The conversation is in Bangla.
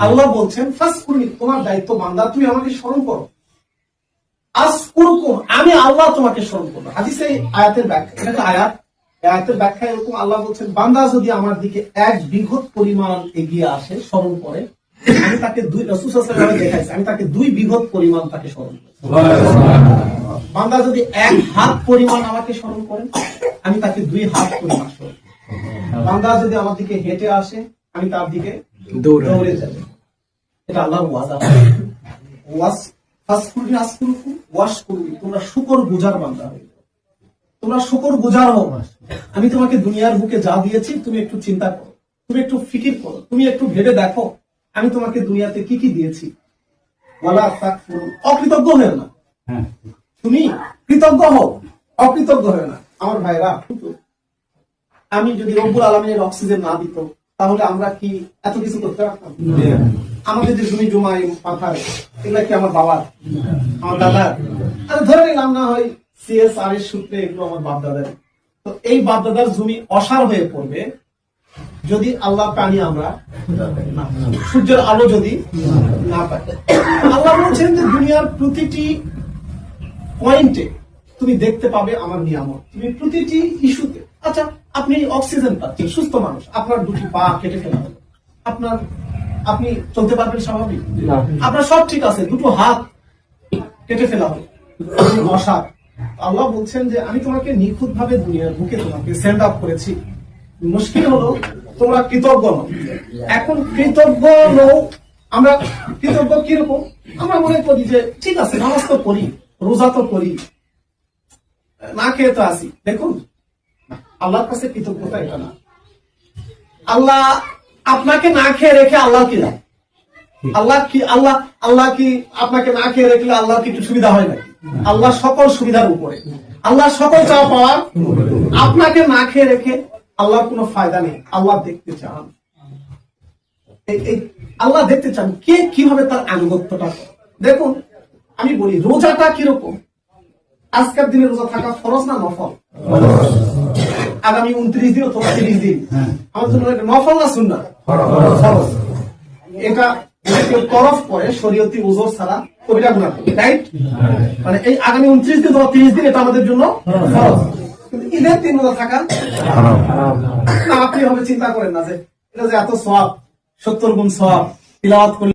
আল্লাহ বলছেন ফাসকুরনি, তোমার দায়িত্ব বান্দা তুমি আমাকে স্মরণ করো। আযকুরকুম, আমি আল্লাহ তোমাকে স্মরণ করবো। হাদিসে আয়াতের ব্যাখ্যা, এটা তো আয়াতের ব্যাখ্যা এরকম, আল্লাহ বলছেন বান্দা যদি আমার দিকে 1 বিঘত পরিমাণ এগিয়ে আসে, স্মরণ করে, আমি তাকে রাসূল সাল্লাল্লাহু আলাইহি ওয়াসাল্লাম দেখাইছি, আমি তাকে 2 বিঘত পরিমাণ তাকে স্মরণ করি। বান্দা যদি 1 হাত পরিমাণ আমাকে স্মরণ করেন, আমি তাকে 2 হাত পরিমাণ স্মরণ করি। বান্দা যদি আমার দিকে হেঁটে আসে, আমি তার দিকে দৌড়ে যাই। এটা আল্লাহর ওয়াদা। ফাসকুরনি আযকুরকুম ওয়াশকুরনি, তোমরা শুকরগুজার বান্দা হয়ে যাও, তোমরা শুকরগুজার হও। আমি তোমাকে দুনিয়ার বুকে যা দিয়েছি তুমি একটু চিন্তা করো, তুমি একটু ফিকির করো, তুমি একটু ভেবে দেখো আমি তোমাকে দুনিয়াতে কি কি দিয়েছি। ওয়ালা তাকফুরু, অকৃতজ্ঞ হও না, তুমি কৃতজ্ঞ হও, অকৃতজ্ঞ হও না। আমার ভাইরা, আমি যদি রব্বুল আলামিনের অক্সিজেন না দিত তাহলে আমরা কি এত কিছু করতে পারতাম? আমাদের যে জমি জমা পাথার, এগুলা কি আমার বাবার, আমার দাদার? ধরে নিলাম না হয় CSR এর সূত্রে এগুলো আমার বাপ দাদার। তো এই বাপ দাদার জমি অসার হয়ে পড়বে যদি আল্লাহ পানি আমরা না, সূর্যের আলো যদি না পাই। আল্লাহ বলছেন যে দুনিয়ার প্রতিটি পয়েন্টে তুমি দেখতে পাবে আমার নিয়ামত, তুমি প্রতিটি ইস্যুতে। আচ্ছা, আপনি অক্সিজেন পাচ্ছেন, সুস্থ মানুষ, আপনার 2টি পা কেটে ফেলা হলো, আপনি চলতে পারবেন স্বাভাবিক? আপনার সব ঠিক আছে, 2টো হাত কেটে ফেলা হলো, আপনি অসার। আল্লাহ বলছেন যে আমি তোমাকে নিখুঁত ভাবে দুনিয়ার বুকে তোমাকে সেন্ড আপ করেছি। মুশকিল হলো তোমরা কৃতজ্ঞ নও। এখন কৃতজ্ঞ নও, আমরা কৃতজ্ঞ কিরকম? আমরা মনে করি যে ঠিক আছে, নামাজ তো পড়ি, রোজা তো করি, না খেয়ে তো আসি। দেখুন, আল্লাহর কাছে কৃতজ্ঞতা এটা না। আল্লাহ আপনাকে না খেয়ে রেখে আল্লাহ কি দেয়? আল্লাহ কি আপনাকে না খেয়ে রেখে আল্লাহ কি একটু সুবিধা হয় নাকি? আল্লাহ সকল সুবিধার উপরে, আল্লাহ সকল চাওয়া পাওয়ার। আপনাকে না খেয়ে রেখে আল্লাহর কোনো ফায়দা নেই। আল্লাহ দেখতে চান, আল্লাহ দেখতে চান কে কিভাবে তার আনুগত্যটা। দেখুন, আমি বলি রোজাটা কিরকম? আজকের দিনে রোজা থাকা ফরজ না নফল? আগামী 29 দিন অথবা 30 দিন আমার জন্য নফল না সুন্নাহ? ফরজ। এটা কেউ তরফ করে শরীয়তি উযর ছাড়া কবিরা গুনাহ করে, রাইট? মানে এই আগামী 29 দিন অথবা 30 দিন এটা আমাদের জন্য ফরজ। কিন্তু ঈদের দিন রোজা থাকা হারাম। না, আপনি হবে চিন্তা করেন না যে এটা যে এত সওয়াব, 70 গুণ সওয়াব, তিলাওয়াত করলে